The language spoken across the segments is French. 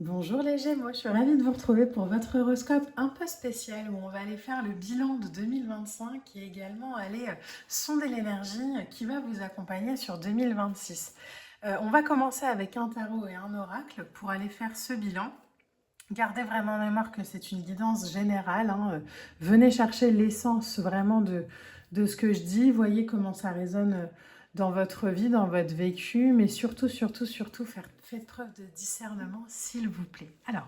Bonjour les Gémeaux, je suis ravie de vous retrouver pour votre horoscope un peu spécial où on va aller faire le bilan de 2025 et également aller sonder l'énergie qui va vous accompagner sur 2026. On va commencer avec un tarot et un oracle pour aller faire ce bilan. Gardez vraiment en mémoire que c'est une guidance générale, hein. Venez chercher l'essence vraiment de ce que je dis. Voyez comment ça résonne dans votre vie, dans votre vécu. Mais surtout, surtout, surtout, faites preuve de discernement, s'il vous plaît. Alors,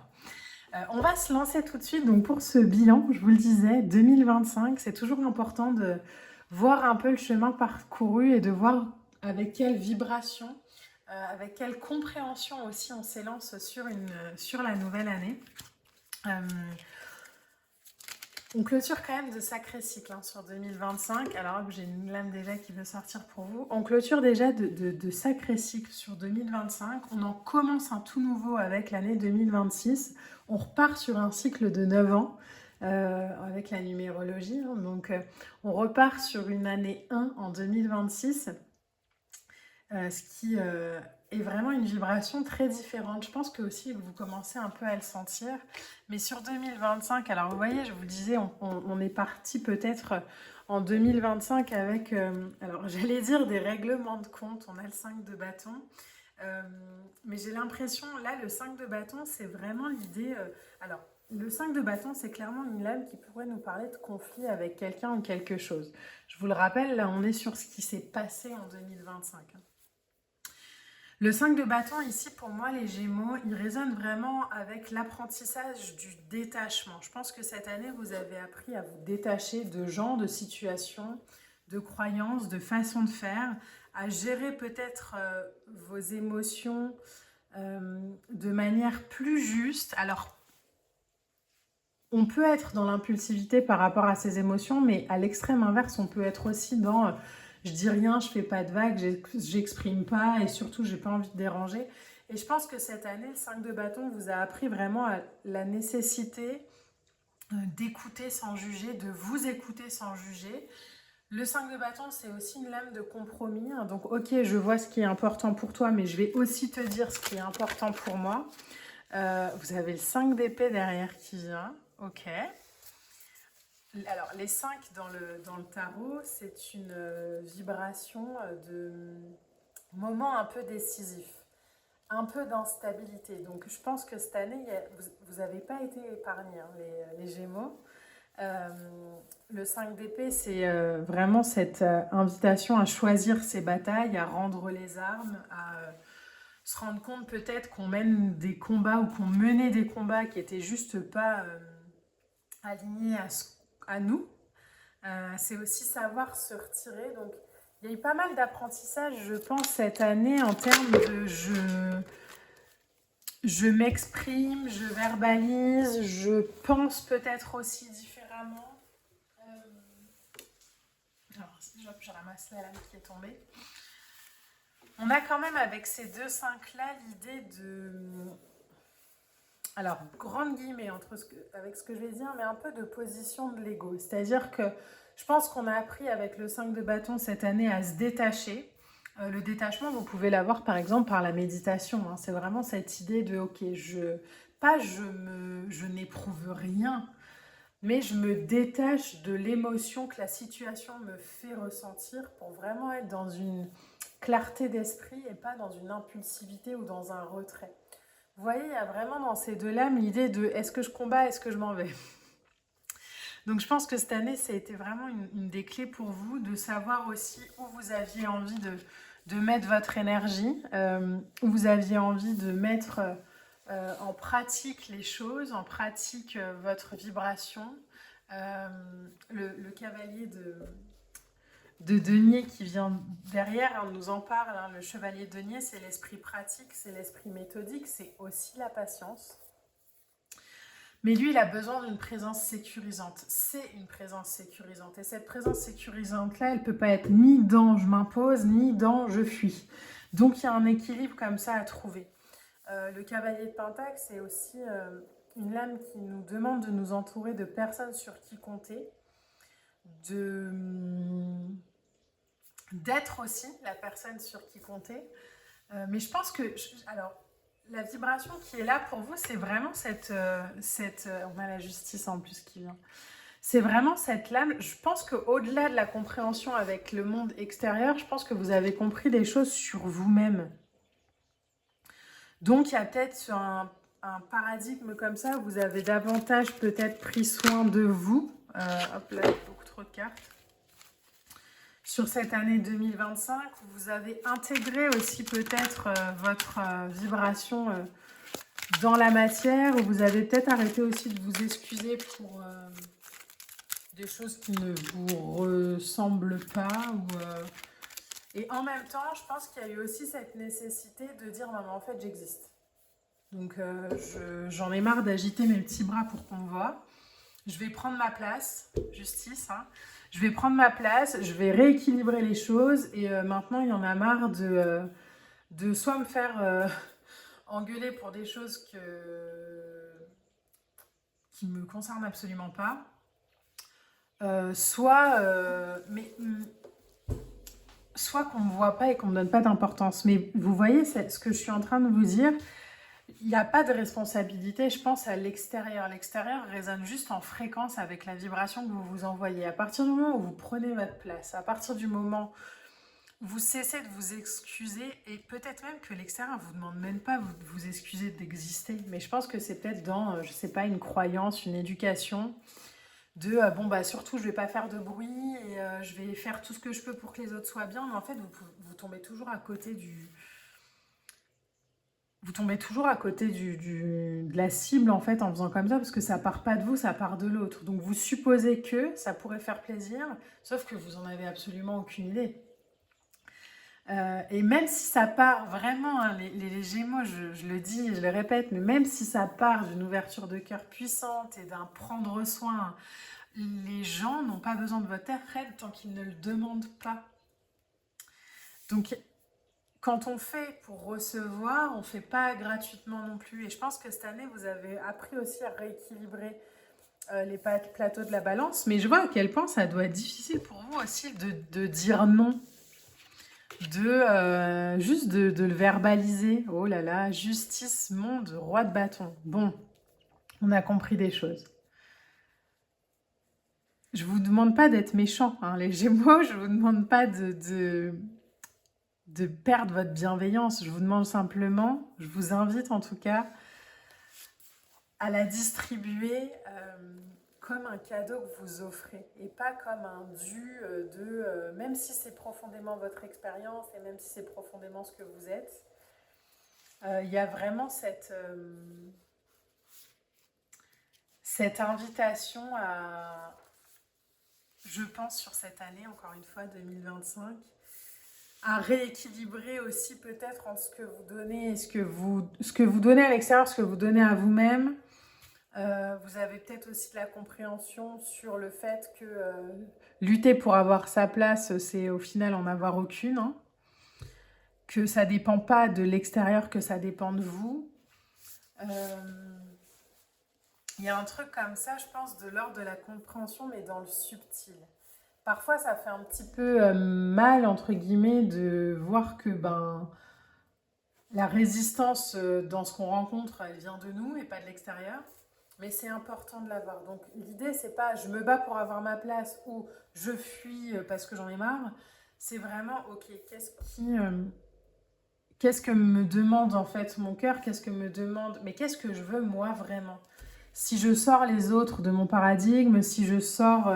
on va se lancer tout de suite. Donc, pour ce bilan, je vous le disais, 2025, c'est toujours important de voir un peu le chemin parcouru et de voir avec quelle vibration avec quelle compréhension aussi on s'élance sur la nouvelle année. Euh, on clôture quand même de sacrés cycles hein, sur 2025. Alors j'ai une lame déjà qui veut sortir pour vous. On clôture déjà de sacrés cycles sur 2025. On en commence un tout nouveau avec l'année 2026. On repart sur un cycle de 9 ans. Avec la numérologie. Hein. Donc, on repart sur une année 1 en 2026. Ce qui est vraiment une vibration très différente. Je pense que aussi vous commencez un peu à le sentir. Mais sur 2025, alors vous voyez, je vous le disais, on est parti peut-être en 2025 avec, alors j'allais dire des règlements de compte. On a le 5 de bâton. Euh, mais j'ai l'impression, là, le 5 de bâton, c'est vraiment l'idée. Alors, le 5 de bâton, c'est clairement une lame qui pourrait nous parler de conflit avec quelqu'un ou quelque chose. Je vous le rappelle, là, on est sur ce qui s'est passé en 2025. Le 5 de bâton, ici, pour moi, les Gémeaux, il résonne vraiment avec l'apprentissage du détachement. Je pense que cette année, vous avez appris à vous détacher de gens, de situations, de croyances, de façons de faire, à gérer peut-être vos émotions de manière plus juste. Alors, on peut être dans l'impulsivité par rapport à ses émotions, mais à l'extrême inverse, on peut être aussi dans je dis rien, je fais pas de vagues, j'exprime pas et surtout j'ai pas envie de déranger. Et je pense que cette année, le 5 de bâton vous a appris vraiment à la nécessité d'écouter sans juger, de vous écouter sans juger. Le 5 de bâton, c'est aussi une lame de compromis. Hein. Donc, ok, je vois ce qui est important pour toi, mais je vais aussi te dire ce qui est important pour moi. Vous avez le 5 d'épée derrière qui vient. Ok. Alors, les 5 dans le tarot, c'est une vibration de moment un peu décisif, un peu d'instabilité. Donc, je pense que cette année, vous n'avez pas été épargnés, hein, les Gémeaux. Euh, le 5 d'épée, c'est vraiment cette invitation à choisir ses batailles, à rendre les armes, à se rendre compte peut-être qu'on mène des combats ou qu'on menait des combats qui étaient juste pas alignés à nous. C'est aussi savoir se retirer. Donc, il y a eu pas mal d'apprentissage, je pense, cette année en termes de je m'exprime, je verbalise, je pense peut-être aussi différemment. Alors, je ramasse la lame qui est tombée. On a quand même avec ces deux 5-là l'idée de... Alors, grande guillemets avec ce que je vais dire, mais un peu de position de l'ego. C'est-à-dire que je pense qu'on a appris avec le 5 de bâton cette année à se détacher. Le détachement, vous pouvez l'avoir par exemple par la méditation. Hein. C'est vraiment cette idée de, ok, je n'éprouve rien, mais je me détache de l'émotion que la situation me fait ressentir pour vraiment être dans une clarté d'esprit et pas dans une impulsivité ou dans un retrait. Vous voyez, il y a vraiment dans ces deux lames l'idée de est-ce que je combats, est-ce que je m'en vais. Donc je pense que cette année, ça a été vraiment une des clés pour vous de savoir aussi où vous aviez envie de mettre votre énergie, où vous aviez envie de mettre en pratique les choses, en pratique votre vibration. Le cavalier de denier qui vient derrière, hein, nous en parle. Hein, le chevalier de denier, c'est l'esprit pratique, c'est l'esprit méthodique, c'est aussi la patience. Mais lui, il a besoin d'une présence sécurisante. C'est une présence sécurisante. Et cette présence sécurisante-là, elle ne peut pas être ni dans je m'impose, ni dans je fuis. Donc il y a un équilibre comme ça à trouver. Le cavalier de Pentacle, c'est aussi une lame qui nous demande de nous entourer de personnes sur qui compter, d'être aussi la personne sur qui compter. Mais je pense que... Alors, La vibration qui est là pour vous, c'est vraiment on a la justice en plus qui vient. C'est vraiment cette lame. Je pense qu'au-delà de la compréhension avec le monde extérieur, je pense que vous avez compris des choses sur vous-même. Donc, il y a peut-être un paradigme comme ça, où vous avez davantage peut-être pris soin de vous. Hop là, beaucoup trop de cartes. Sur cette année 2025, vous avez intégré aussi peut-être votre vibration dans la matière, où vous avez peut-être arrêté aussi de vous excuser pour des choses qui ne vous ressemblent pas. Et en même temps, je pense qu'il y a eu aussi cette nécessité de dire non mais en fait j'existe. Donc j'en ai marre d'agiter mes petits bras pour qu'on me voie. Je vais prendre ma place, justice, hein. Je vais prendre ma place, je vais rééquilibrer les choses et maintenant il y en a marre de soit me faire engueuler pour des choses qui me concernent absolument pas, soit qu'on ne me voit pas et qu'on ne me donne pas d'importance. Mais vous voyez ce que je suis en train de vous dire, il n'y a pas de responsabilité, je pense, à l'extérieur. L'extérieur résonne juste en fréquence avec la vibration que vous vous envoyez. À partir du moment où vous prenez votre place, à partir du moment où vous cessez de vous excuser, et peut-être même que l'extérieur ne vous demande même pas de vous excuser d'exister, mais je pense que c'est peut-être dans, je ne sais pas, une croyance, une éducation, de bon bah surtout je vais pas faire de bruit et je vais faire tout ce que je peux pour que les autres soient bien, mais en fait vous tombez toujours à côté de la cible en fait en faisant comme ça, parce que ça part pas de vous, ça part de l'autre. Donc vous supposez que ça pourrait faire plaisir, sauf que vous en avez absolument aucune idée. Et même si ça part vraiment, hein, les Gémeaux, je le dis et je le répète, mais même si ça part d'une ouverture de cœur puissante et d'un prendre soin, les gens n'ont pas besoin de votre aide tant qu'ils ne le demandent pas. Donc, quand on fait pour recevoir, on ne fait pas gratuitement non plus. Et je pense que cette année, vous avez appris aussi à rééquilibrer les plateaux de la balance. Mais je vois à quel point ça doit être difficile pour vous aussi de dire non. Juste de le verbaliser. Oh là là, justice, monde, roi de bâton. Bon, on a compris des choses. Je vous demande pas d'être méchant, hein, les Gémeaux. Je vous demande pas de perdre votre bienveillance. Je vous demande simplement, je vous invite en tout cas à la distribuer comme un cadeau que vous offrez et pas comme un dû même si c'est profondément votre expérience et même si c'est profondément ce que vous êtes, il y a vraiment cette invitation à, je pense sur cette année, encore une fois, 2025, à rééquilibrer aussi peut-être entre ce que vous donnez et ce que vous donnez à l'extérieur, ce que vous donnez à vous-même. Vous avez peut-être aussi de la compréhension sur le fait que lutter pour avoir sa place, c'est au final en avoir aucune, hein. Que ça ne dépend pas de l'extérieur, que ça dépend de vous. Il y a un truc comme ça, je pense, de l'ordre de la compréhension, mais dans le subtil. Parfois, ça fait un petit peu mal, entre guillemets, de voir que la résistance dans ce qu'on rencontre, elle vient de nous et pas de l'extérieur. Mais c'est important de l'avoir. Donc l'idée, c'est pas je me bats pour avoir ma place ou je fuis parce que j'en ai marre. C'est vraiment, ok, qu'est-ce que me demande en fait mon cœur, mais qu'est-ce que je veux moi vraiment? Si je sors les autres de mon paradigme, si je sors,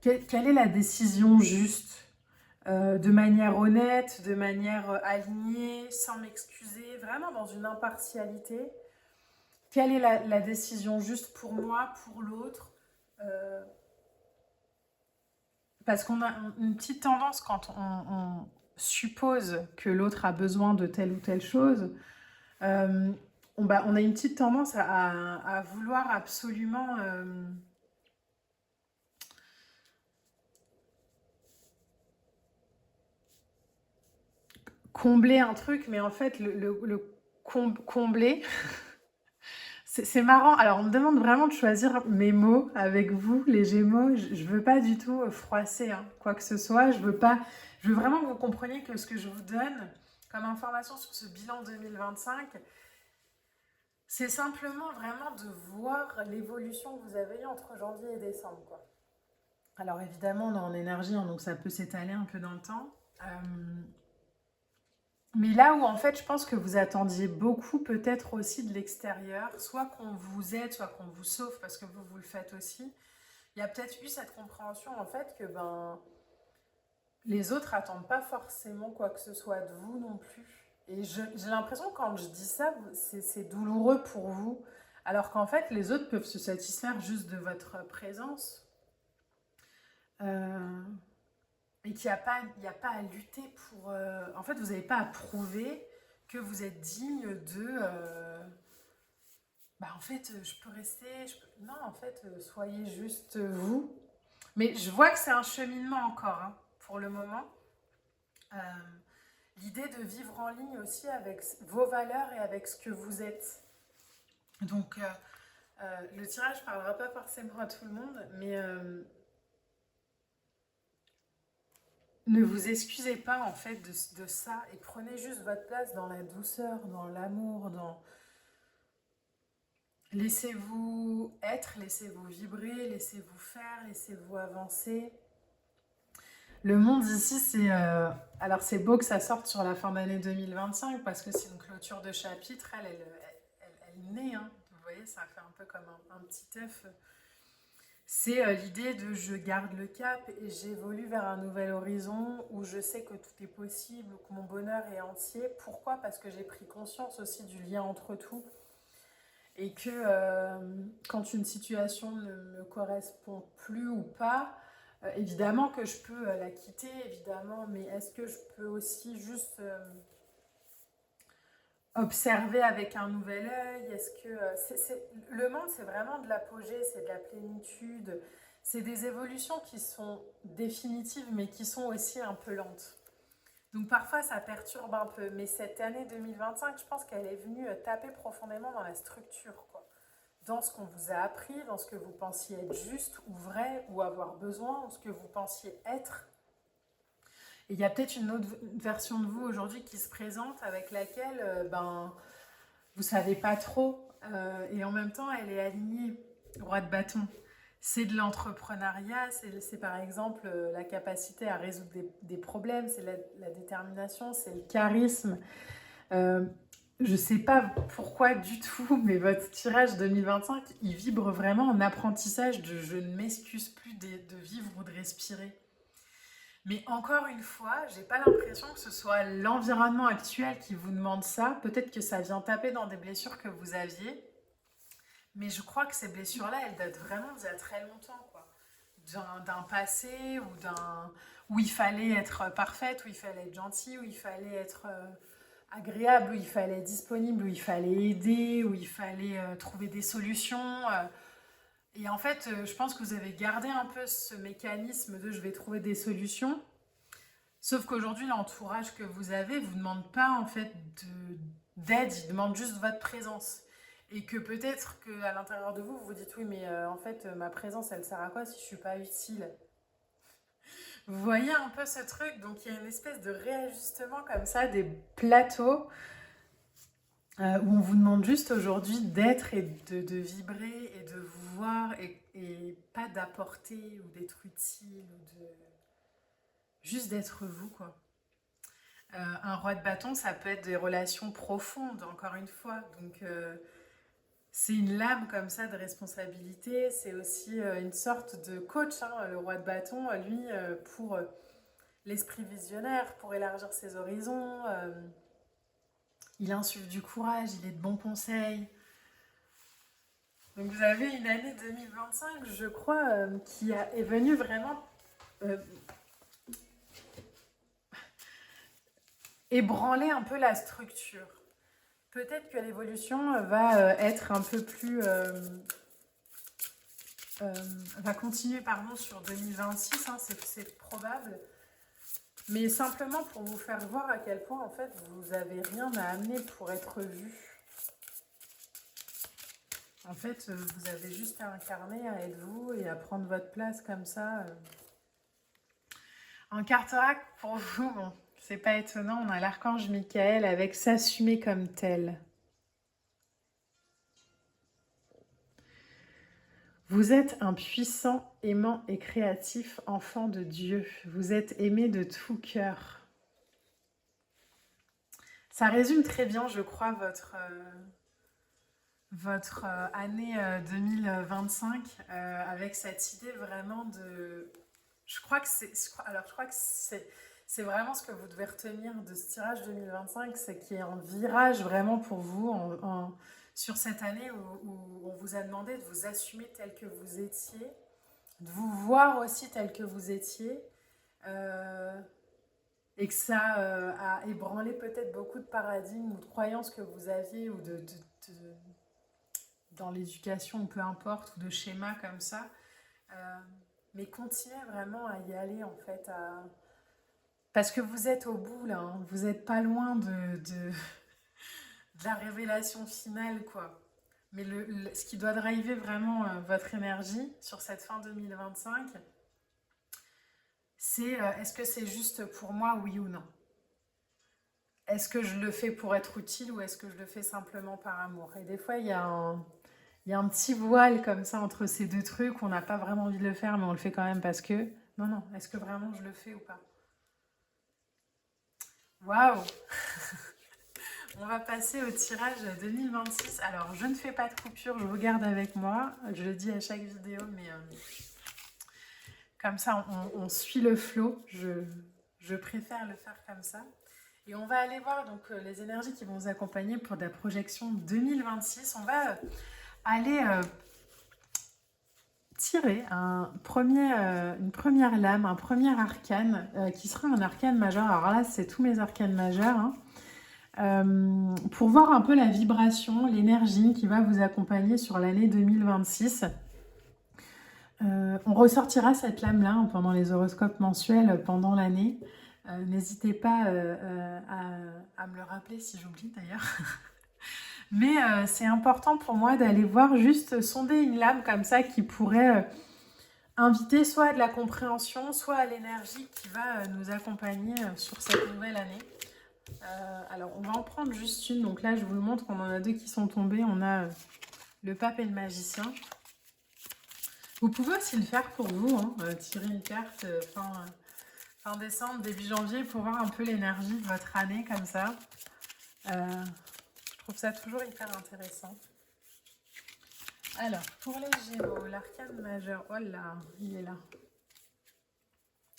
quelle est la décision juste? De manière honnête, de manière alignée, sans m'excuser, vraiment dans une impartialité. Quelle est la décision juste pour moi, pour l'autre? Parce qu'on a une petite tendance quand on suppose que l'autre a besoin de telle ou telle chose, on a une petite tendance à vouloir absolument combler un truc, mais en fait combler... C'est marrant. Alors, on me demande vraiment de choisir mes mots avec vous, les Gémeaux. Je veux pas du tout froisser hein, quoi que ce soit. Je veux vraiment que vous compreniez que ce que je vous donne, comme information sur ce bilan 2025, c'est simplement vraiment de voir l'évolution que vous avez eue entre janvier et décembre, quoi. Alors évidemment, on est en énergie, hein, donc ça peut s'étaler un peu dans le temps. Mais là où en fait je pense que vous attendiez beaucoup peut-être aussi de l'extérieur, soit qu'on vous aide, soit qu'on vous sauve parce que vous le faites aussi, il y a peut-être eu cette compréhension en fait que les autres attendent pas forcément quoi que ce soit de vous non plus. Et j'ai l'impression que quand je dis ça, c'est douloureux pour vous, alors qu'en fait les autres peuvent se satisfaire juste de votre présence. Euh, Et qu'il n'y a pas à lutter pour... en fait, vous n'avez pas à prouver que vous êtes digne de... en fait, je peux rester... Non, en fait, soyez juste vous. Mais je vois que c'est un cheminement encore, hein, pour le moment. Euh, L'idée de vivre en ligne aussi avec vos valeurs et avec ce que vous êtes. Donc, le tirage ne parlera pas forcément à tout le monde, mais... ne vous excusez pas en fait de ça et prenez juste votre place dans la douceur, dans l'amour, dans... Laissez-vous être, laissez-vous vibrer, laissez-vous faire, laissez-vous avancer. Le monde ici, c'est... Alors c'est beau que ça sorte sur la fin d'année 2025 parce que c'est une clôture de chapitre, elle naît, hein. Vous voyez, ça fait un peu comme un petit œuf. C'est l'idée de je garde le cap et j'évolue vers un nouvel horizon où je sais que tout est possible, que mon bonheur est entier. Pourquoi? Parce que j'ai pris conscience aussi du lien entre tout et que quand une situation ne me correspond plus ou pas, évidemment que je peux la quitter, évidemment, mais est-ce que je peux aussi juste observer avec un nouvel œil? Est-ce que le monde, c'est vraiment de l'apogée, c'est de la plénitude, c'est des évolutions qui sont définitives, mais qui sont aussi un peu lentes. Donc parfois, ça perturbe un peu. Mais cette année 2025, je pense qu'elle est venue taper profondément dans la structure, quoi. Dans ce qu'on vous a appris, dans ce que vous pensiez être juste ou vrai ou avoir besoin, ou ce que vous pensiez être. Et il y a peut-être une autre version de vous aujourd'hui qui se présente avec laquelle vous savez pas trop. Et en même temps, elle est alignée. Roi de bâton. C'est de l'entrepreneuriat, c'est par exemple la capacité à résoudre des problèmes, c'est la détermination, c'est le charisme. Je ne sais pas pourquoi du tout, mais votre tirage 2025, il vibre vraiment en apprentissage de je ne m'excuse plus de vivre ou de respirer. Mais encore une fois, j'ai pas l'impression que ce soit l'environnement actuel qui vous demande ça. Peut-être que ça vient taper dans des blessures que vous aviez. Mais je crois que ces blessures-là, elles datent vraiment d'il y a très longtemps, quoi. D'un passé où il fallait être parfaite, où il fallait être gentil, où il fallait être agréable, où il fallait être disponible, où il fallait aider, où il fallait trouver des solutions. Et en fait, je pense que vous avez gardé un peu ce mécanisme de je vais trouver des solutions. Sauf qu'aujourd'hui, l'entourage que vous avez vous demande pas en fait d'aide, il demande juste votre présence. Et que peut-être qu'à l'intérieur de vous, vous vous dites oui, mais en fait, ma présence, elle sert à quoi si je suis pas utile? Vous voyez un peu ce truc, donc il y a une espèce de réajustement comme ça, des plateaux où on vous demande juste aujourd'hui d'être et de vibrer et de vous voir et pas d'apporter ou d'être utile ou de juste d'être vous, quoi. Un roi de bâton, ça peut être des relations profondes, encore une fois. Donc, c'est une lame comme ça de responsabilité. C'est aussi une sorte de coach, hein, le roi de bâton, lui, pour l'esprit visionnaire, pour élargir ses horizons. Il insuffle du courage, il est de bons conseils. Donc, vous avez une année 2025, je crois, est venue vraiment ébranler un peu la structure. Peut-être que l'évolution va être un peu plus... va continuer pardon, sur 2026, hein, c'est probable. Mais simplement pour vous faire voir à quel point en fait vous n'avez rien à amener pour être vu. En fait, vous avez juste à incarner, à être vous et à prendre votre place comme ça. En carte oracle, pour vous, bon, C'est pas étonnant, on a l'archange Michael avec s'assumer comme tel. Vous êtes un puissant, aimant et créatif enfant de Dieu. Vous êtes aimé de tout cœur. Ça résume très bien, je crois, votre année 2025 avec cette idée vraiment de... Je crois que c'est vraiment ce que vous devez retenir de ce tirage 2025, c'est qu'il y a un virage vraiment pour vous sur cette année où on vous a demandé de vous assumer tel que vous étiez, de vous voir aussi tel que vous étiez, et que ça a ébranlé peut-être beaucoup de paradigmes ou de croyances que vous aviez ou dans l'éducation ou peu importe, ou de schémas comme ça. Mais continuez vraiment à y aller en fait, parce que vous êtes au bout là, hein. Vous n'êtes pas loin de la révélation finale quoi. Mais ce qui doit driver vraiment votre énergie sur cette fin 2025, c'est est-ce que c'est juste pour moi, oui ou non? Est-ce que je le fais pour être utile ou est-ce que je le fais simplement par amour? Et des fois, il y a un petit voile comme ça entre ces deux trucs. On n'a pas vraiment envie de le faire, mais on le fait quand même parce que... Non, non, est-ce que vraiment je le fais ou pas? Waouh! On va passer au tirage 2026. Alors, je ne fais pas de coupure, je vous garde avec moi. Je le dis à chaque vidéo, mais comme ça, on suit le flow. Je préfère le faire comme ça. Et on va aller voir donc les énergies qui vont vous accompagner pour la projection 2026. On va aller tirer une première lame, un premier arcane qui sera un arcane majeur. Alors là, c'est tous mes arcanes majeurs. Hein. Pour voir un peu la vibration, l'énergie qui va vous accompagner sur l'année 2026. On ressortira cette lame-là pendant les horoscopes mensuels pendant l'année. N'hésitez pas à me le rappeler si j'oublie d'ailleurs. Mais c'est important pour moi d'aller voir, juste sonder une lame comme ça qui pourrait inviter soit à de la compréhension, soit à l'énergie qui va nous accompagner sur cette nouvelle année. Alors, on va en prendre juste une. Donc là, je vous le montre, on en a deux qui sont tombés. On a le pape et le magicien. Vous pouvez aussi le faire pour vous, hein, tirer une carte fin décembre, début janvier, pour voir un peu l'énergie de votre année comme ça. Je trouve ça toujours hyper intéressant. Alors, pour les Gémeaux, l'arcane majeur, oh là, il est là.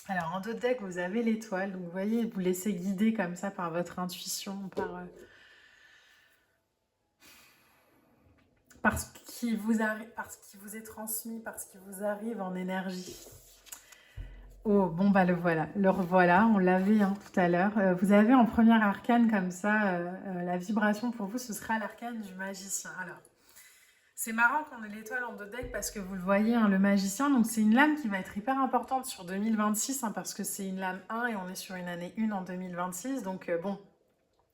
Alors, en dos de deck, vous avez l'étoile. Donc, vous voyez, vous laissez guider comme ça par votre intuition, par ce qui vous est transmis, par ce qui vous arrive en énergie. Oh, bon, bah le voilà. Le revoilà, on l'avait tout à l'heure. Vous avez en première arcane comme ça, la vibration pour vous, ce sera l'arcane du magicien. Alors, c'est marrant qu'on ait l'étoile en dos de deck parce que vous le voyez, le magicien, donc c'est une lame qui va être hyper importante sur 2026 parce que c'est une lame 1 et on est sur une année 1 en 2026. Donc bon,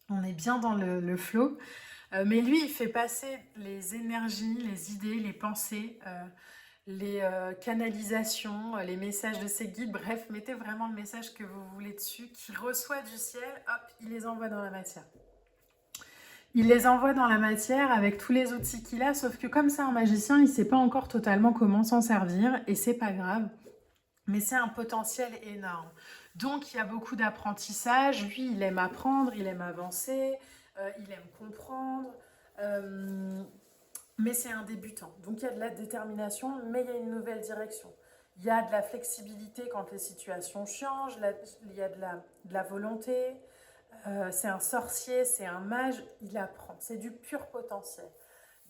on est bien dans le flow. Mais lui, il fait passer les énergies, les idées, les pensées, les canalisations, les messages de ses guides. Bref, mettez vraiment le message que vous voulez dessus, qu'il reçoit du ciel, hop, il les envoie dans la matière. Il les envoie dans la matière avec tous les outils qu'il a, sauf que comme c'est un magicien, il ne sait pas encore totalement comment s'en servir, et c'est pas grave, mais c'est un potentiel énorme. Donc il y a beaucoup d'apprentissage, lui il aime apprendre, il aime avancer, il aime comprendre, mais c'est un débutant. Donc il y a de la détermination, mais il y a une nouvelle direction. Il y a de la flexibilité quand les situations changent, il y a de la volonté. C'est un sorcier, c'est un mage, il apprend, c'est du pur potentiel.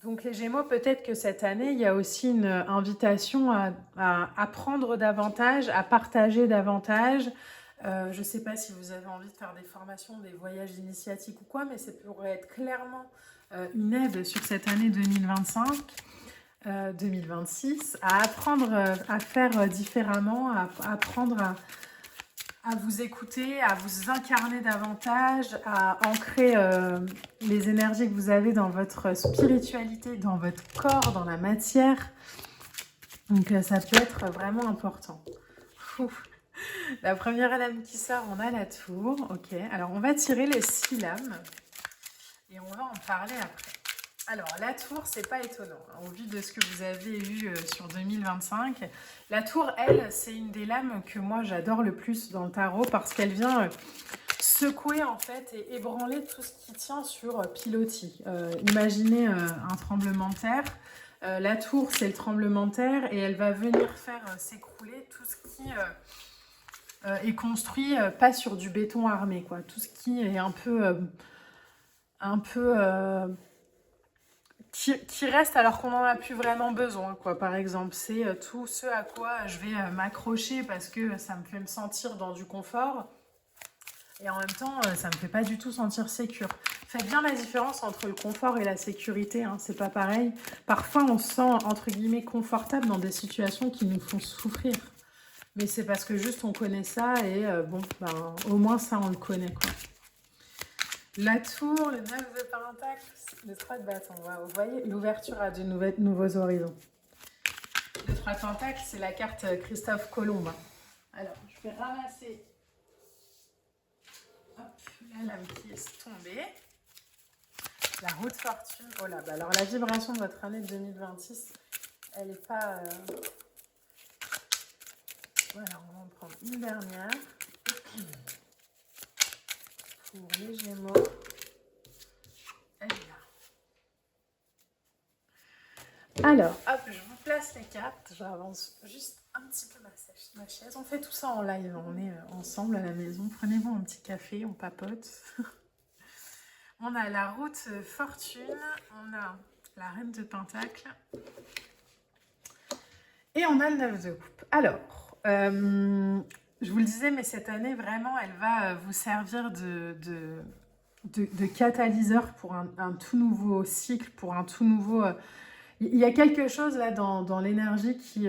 Donc les Gémeaux, peut-être que cette année, il y a aussi une invitation à apprendre davantage, à partager davantage. Je ne sais pas si vous avez envie de faire des formations, des voyages initiatiques ou quoi, mais ça pourrait être clairement une aide sur cette année 2025. 2026, à apprendre à faire différemment, à apprendre à vous écouter, à vous incarner davantage, à ancrer les énergies que vous avez dans votre spiritualité, dans votre corps, dans la matière. Donc ça peut être vraiment important. Ouf. La première lame qui sort, on a la tour. Ok, alors on va tirer les 6 lames et on va en parler après. Alors, la tour, c'est pas étonnant, hein, au vu de ce que vous avez eu sur 2025. La tour, elle, c'est une des lames que moi j'adore le plus dans le tarot parce qu'elle vient secouer en fait et ébranler tout ce qui tient sur pilotis. Imaginez un tremblement de terre. La tour, c'est le tremblement de terre et elle va venir faire s'écrouler tout ce qui est construit pas sur du béton armé, quoi. Tout ce qui est un peu qui reste alors qu'on n'en a plus vraiment besoin, quoi. Par exemple, c'est tout ce à quoi je vais m'accrocher parce que ça me fait me sentir dans du confort. Et en même temps, ça me fait pas du tout sentir sécure. Faites bien la différence entre le confort et la sécurité, hein, c'est pas pareil. Parfois, on se sent, entre guillemets, confortable dans des situations qui nous font souffrir. Mais c'est parce que juste on connaît ça et bon, ben, au moins ça, on le connaît, quoi. La tour, le 9 de Pentacle, le 3 de bâton. Wow, vous voyez, l'ouverture à de nouveaux horizons. Le 3 de Pentacle, c'est la carte Christophe Colomb. Alors, je vais ramasser la lame qui est tombée. La roue de fortune. Oh là, bah alors la vibration de votre année de 2026, elle n'est pas... Voilà, on va en prendre une dernière. Pour les Gémeaux. Elle est là. Alors, hop, je vous place les cartes. J'avance juste un petit peu ma chaise. On fait tout ça en live. On est ensemble à la maison. Prenez-vous un petit café, on papote. On a la route fortune. On a la reine de pentacle. Et on a le 9 de coupe. Alors, je vous le disais, mais cette année, vraiment, elle va vous servir de catalyseur pour un tout nouveau cycle, pour un tout nouveau... Il y a quelque chose là dans l'énergie qui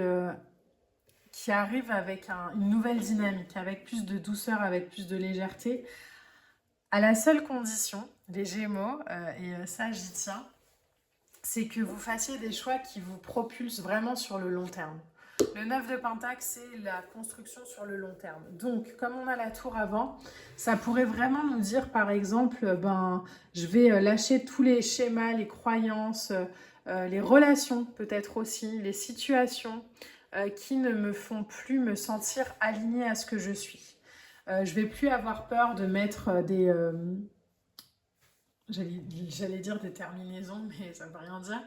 arrive avec une nouvelle dynamique, avec plus de douceur, avec plus de légèreté, à la seule condition, les Gémeaux, et ça j'y tiens, c'est que vous fassiez des choix qui vous propulsent vraiment sur le long terme. Le 9 de Pentacle, c'est la construction sur le long terme. Donc, comme on a la tour avant, ça pourrait vraiment nous dire, par exemple, ben, je vais lâcher tous les schémas, les croyances, les relations peut-être aussi, les situations qui ne me font plus me sentir alignée à ce que je suis. Je vais plus avoir peur de mettre des... J'allais dire des terminaisons, mais ça ne veut rien dire.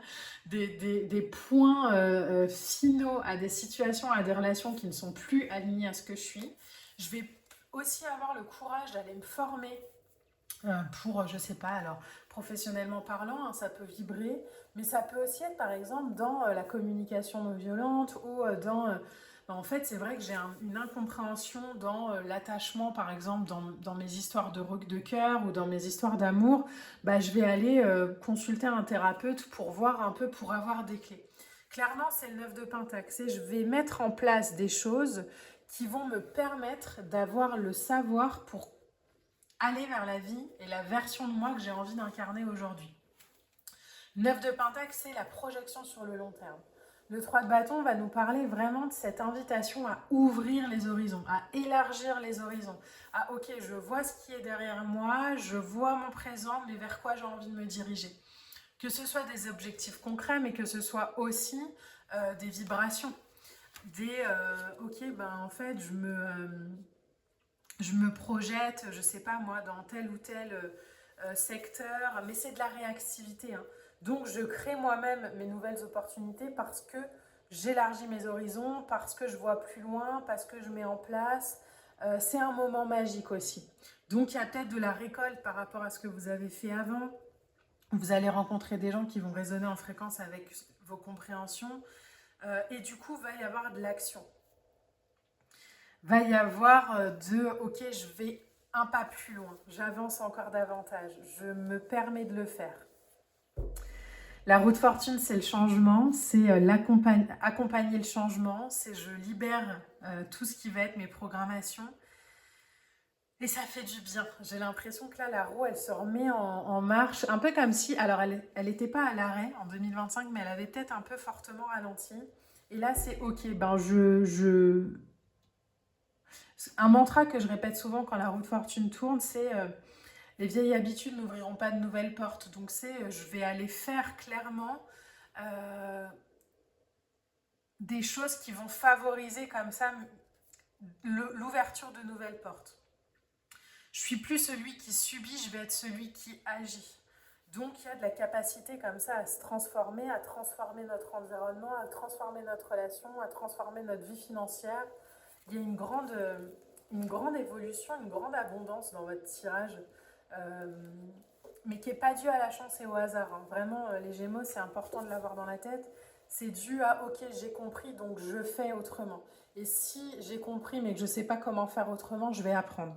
Des points finaux à des situations, à des relations qui ne sont plus alignées à ce que je suis. Je vais aussi avoir le courage d'aller me former pour, je sais pas, alors professionnellement parlant, hein, ça peut vibrer, mais ça peut aussi être par exemple dans la communication non violente ou dans... en fait, c'est vrai que j'ai une incompréhension dans l'attachement, par exemple, dans mes histoires de cœur ou dans mes histoires d'amour. Bah, je vais aller consulter un thérapeute pour voir un peu, pour avoir des clés. Clairement, c'est le 9 de Pentacle. Je vais mettre en place des choses qui vont me permettre d'avoir le savoir pour aller vers la vie et la version de moi que j'ai envie d'incarner aujourd'hui. 9 de Pentacle, c'est la projection sur le long terme. Le 3 de bâton va nous parler vraiment de cette invitation à ouvrir les horizons, à élargir les horizons. À ok, je vois ce qui est derrière moi, je vois mon présent, mais vers quoi j'ai envie de me diriger. Que ce soit des objectifs concrets, mais que ce soit aussi des vibrations. Ok, ben en fait, je me projette, je sais pas moi, dans tel ou tel secteur, mais c'est de la réactivité, hein. Donc je crée moi-même mes nouvelles opportunités parce que j'élargis mes horizons, parce que je vois plus loin, parce que je mets en place. C'est un moment magique aussi. Donc il y a peut-être de la récolte par rapport à ce que vous avez fait avant. Vous allez rencontrer des gens qui vont résonner en fréquence avec vos compréhensions. Et du coup, il va y avoir de l'action. Va y avoir ok, je vais un pas plus loin, j'avance encore davantage, je me permets de le faire. La roue de fortune, c'est le changement, c'est accompagner le changement, c'est je libère tout ce qui va être mes programmations. Et ça fait du bien. J'ai l'impression que là, la roue, elle se remet en marche, un peu comme si, alors elle n'était pas à l'arrêt en 2025, mais elle avait peut-être un peu fortement ralenti. Et là, c'est ok, ben Un mantra que je répète souvent quand la roue de fortune tourne, c'est les vieilles habitudes n'ouvriront pas de nouvelles portes. Donc c'est je vais aller faire clairement euh, des choses qui vont favoriser comme ça l'ouverture de nouvelles portes. Je suis plus celui qui subit, je vais être celui qui agit. Donc il y a de la capacité comme ça à se transformer, à transformer notre environnement, à transformer notre relation, à transformer notre vie financière. Il y a une grande évolution, une grande abondance dans votre tirage, mais qui n'est pas due à la chance et au hasard. Hein. Vraiment, les Gémeaux, c'est important de l'avoir dans la tête. C'est dû à, ok, j'ai compris, donc je fais autrement. Et si j'ai compris, mais que je ne sais pas comment faire autrement, je vais apprendre.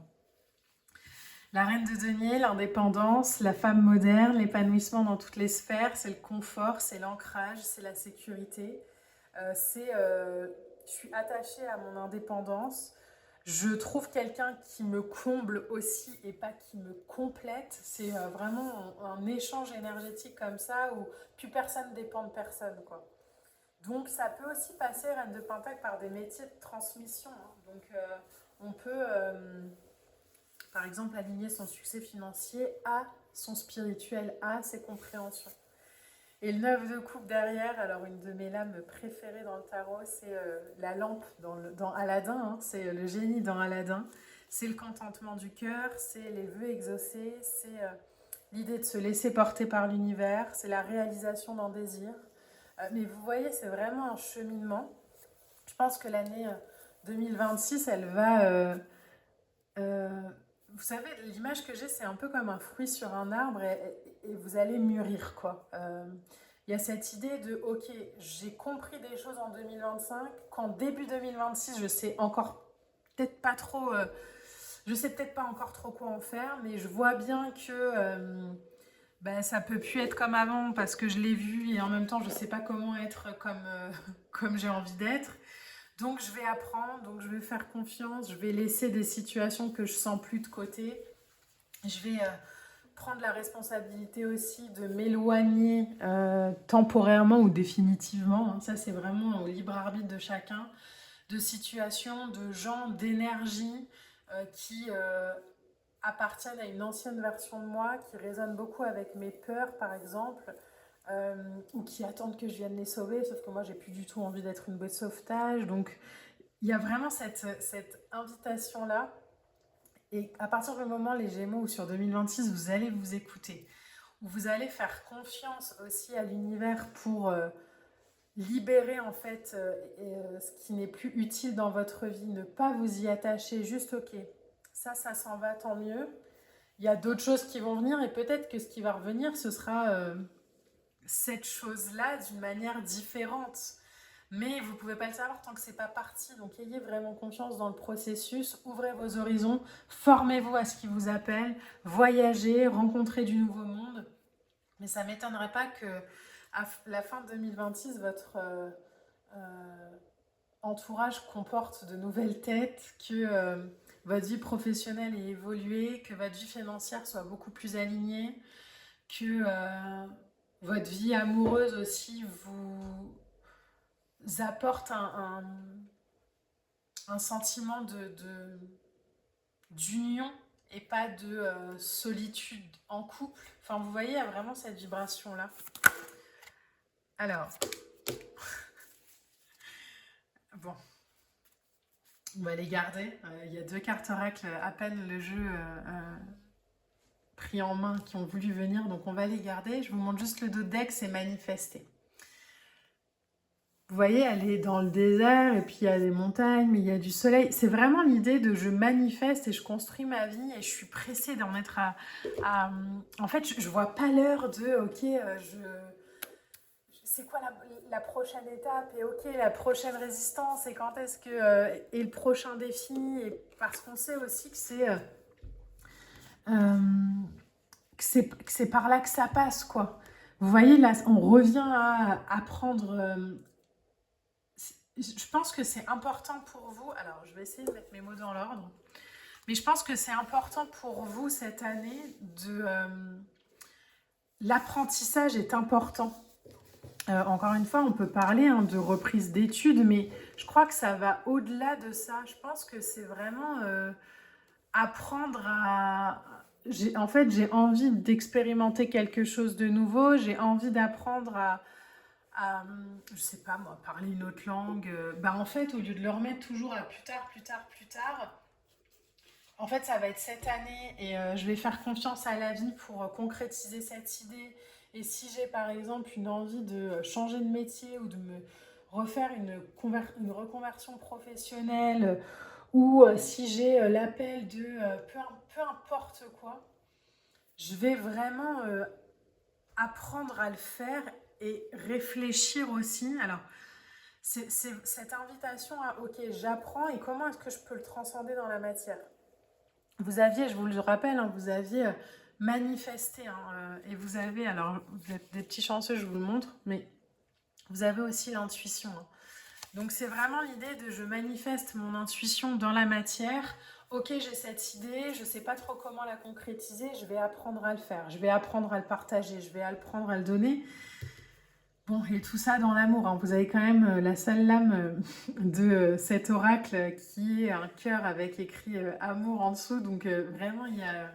La reine de denier, l'indépendance, la femme moderne, l'épanouissement dans toutes les sphères, c'est le confort, c'est l'ancrage, c'est la sécurité. Je suis attachée à mon indépendance. Je trouve quelqu'un qui me comble aussi et pas qui me complète. C'est vraiment un échange énergétique comme ça où plus personne ne dépend de personne, quoi. Donc ça peut aussi passer, reine de Pentacle, par des métiers de transmission. Hein. Donc on peut... par exemple, aligner son succès financier à son spirituel, à ses compréhensions. Et le 9 de coupe derrière, alors une de mes lames préférées dans le tarot, c'est la lampe dans Aladdin, hein, c'est le génie dans Aladdin. C'est le contentement du cœur, c'est les vœux exaucés, c'est l'idée de se laisser porter par l'univers, c'est la réalisation d'un désir. Mais vous voyez, c'est vraiment un cheminement. Je pense que l'année 2026, elle va... vous savez, l'image que j'ai, c'est un peu comme un fruit sur un arbre et vous allez mûrir, quoi. Il y a cette idée de, ok, j'ai compris des choses en 2025, qu'en début 2026, je sais encore peut-être pas trop, je sais peut-être pas encore trop quoi en faire, mais je vois bien que ben, ça peut plus être comme avant parce que je l'ai vu et en même temps, je sais pas comment être comme, comme j'ai envie d'être. Donc je vais apprendre, donc je vais faire confiance, je vais laisser des situations que je sens plus de côté. Je vais prendre la responsabilité aussi de m'éloigner temporairement ou définitivement. Hein, ça c'est vraiment au libre arbitre de chacun. De situations, de gens, d'énergie qui appartiennent à une ancienne version de moi, qui résonnent beaucoup avec mes peurs par exemple. Ou qui attendent que je vienne les sauver, sauf que moi j'ai plus du tout envie d'être une bouée de sauvetage. Donc il y a vraiment cette invitation-là. Et à partir du moment, les Gémeaux, où sur 2026, vous allez vous écouter, où vous allez faire confiance aussi à l'univers pour libérer en fait ce qui n'est plus utile dans votre vie, ne pas vous y attacher, juste ok, ça s'en va, tant mieux. Il y a d'autres choses qui vont venir et peut-être que ce qui va revenir, ce sera cette chose-là d'une manière différente. Mais vous ne pouvez pas le savoir tant que c'est pas parti. Donc ayez vraiment confiance dans le processus, ouvrez vos horizons, formez-vous à ce qui vous appelle, voyagez, rencontrez du nouveau monde. Mais ça ne m'étonnerait pas que à la fin de 2026, votre entourage comporte de nouvelles têtes, que votre vie professionnelle ait évolué, que votre vie financière soit beaucoup plus alignée, que votre vie amoureuse aussi vous apporte un sentiment d'union et pas de solitude en couple. Enfin, vous voyez, il y a vraiment cette vibration-là. Alors, bon, on va les garder. Il y a 2 cartes oracles, à peine le jeu pris en main, qui ont voulu venir, donc on va les garder. Je vous montre juste le dos de deck, c'est manifester. Vous voyez, elle est dans le désert et puis il y a des montagnes, mais il y a du soleil. C'est vraiment l'idée de je manifeste et je construis ma vie et je suis pressée d'en être à... En fait, je vois pas l'heure de, ok, c'est quoi la prochaine étape et ok, la prochaine résistance et quand est-ce que... et le prochain défi, et parce qu'on sait aussi que c'est par là que ça passe, quoi. Vous voyez, là, on revient à apprendre... je pense que c'est important pour vous, alors je vais essayer de mettre mes mots dans l'ordre, mais je pense que c'est important pour vous cette année de... l'apprentissage est important. Encore une fois, on peut parler hein, de reprise d'études, mais je crois que ça va au-delà de ça. Je pense que c'est vraiment apprendre à... En fait, j'ai envie d'expérimenter quelque chose de nouveau. J'ai envie d'apprendre je sais pas moi, parler une autre langue. Bah en fait, au lieu de le remettre toujours à plus tard, plus tard, plus tard, en fait, ça va être cette année et je vais faire confiance à la vie pour concrétiser cette idée. Et si j'ai par exemple une envie de changer de métier ou de me refaire une reconversion professionnelle ou si j'ai l'appel de peu importe quoi, je vais vraiment apprendre à le faire et réfléchir aussi. Alors, c'est cette invitation à ok, j'apprends et comment est-ce que je peux le transcender dans la matière. Vous aviez, je vous le rappelle, hein, vous aviez manifesté hein, et vous avez, alors vous êtes des petits chanceux, je vous le montre, mais vous avez aussi l'intuition. Hein. Donc c'est vraiment l'idée de je manifeste mon intuition dans la matière. Ok, j'ai cette idée, je ne sais pas trop comment la concrétiser, je vais apprendre à le faire, je vais apprendre à le partager, je vais apprendre à le donner. Bon, et tout ça dans l'amour. Hein. Vous avez quand même la seule lame de cet oracle qui est un cœur avec écrit amour en dessous. Donc vraiment, il y a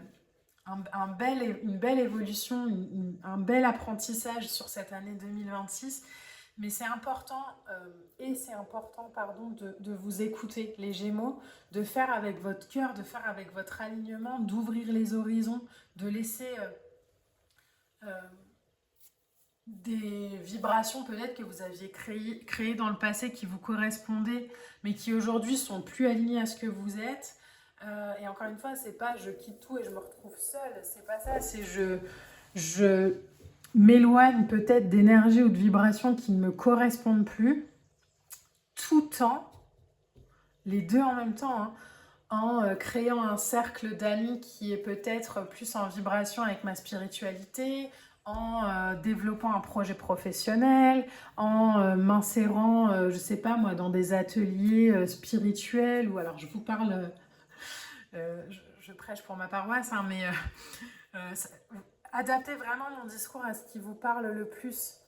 une belle évolution, un bel apprentissage sur cette année 2026. Mais c'est important, pardon, de vous écouter, les Gémeaux, de faire avec votre cœur, de faire avec votre alignement, d'ouvrir les horizons, de laisser des vibrations peut-être que vous aviez créées dans le passé qui vous correspondaient, mais qui aujourd'hui sont plus alignées à ce que vous êtes. Et encore une fois, c'est pas je quitte tout et je me retrouve seule, c'est pas ça, c'est je m'éloigne peut-être d'énergie ou de vibrations qui ne me correspondent plus, tout en, les deux en même temps, hein, en créant un cercle d'amis qui est peut-être plus en vibration avec ma spiritualité, en développant un projet professionnel, en m'insérant, je sais pas moi, dans des ateliers spirituels, ou alors je vous parle, je prêche pour ma paroisse, hein, mais adaptez vraiment mon discours à ce qui vous parle le plus.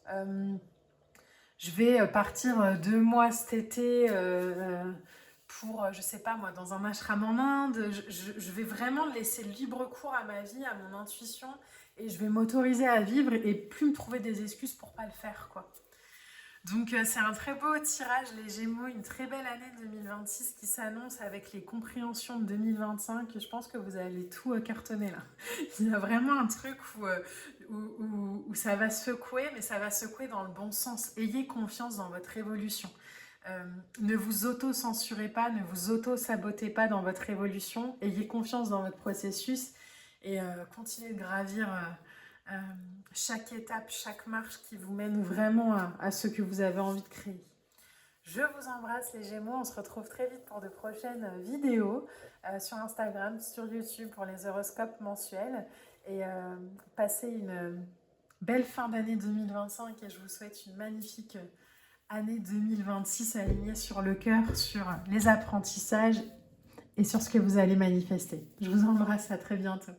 Je vais partir 2 mois cet été pour, je sais pas moi, dans un ashram en Inde. Je vais vraiment laisser libre cours à ma vie, à mon intuition, et je vais m'autoriser à vivre et plus me trouver des excuses pour pas le faire, quoi. Donc c'est un très beau tirage, les Gémeaux, une très belle année 2026 qui s'annonce avec les compréhensions de 2025. Je pense que vous allez tout cartonner là. Il y a vraiment un truc où ça va secouer, mais ça va secouer dans le bon sens. Ayez confiance dans votre évolution. Ne vous auto-censurez pas, ne vous auto-sabotez pas dans votre évolution. Ayez confiance dans votre processus et continuez de gravir chaque étape, chaque marche qui vous mène vraiment à ce que vous avez envie de créer. Je vous embrasse les Gémeaux, on se retrouve très vite pour de prochaines vidéos sur Instagram, sur YouTube pour les horoscopes mensuels et passez une belle fin d'année 2025 et je vous souhaite une magnifique année 2026 alignée sur le cœur, sur les apprentissages et sur ce que vous allez manifester. Je vous embrasse, à très bientôt.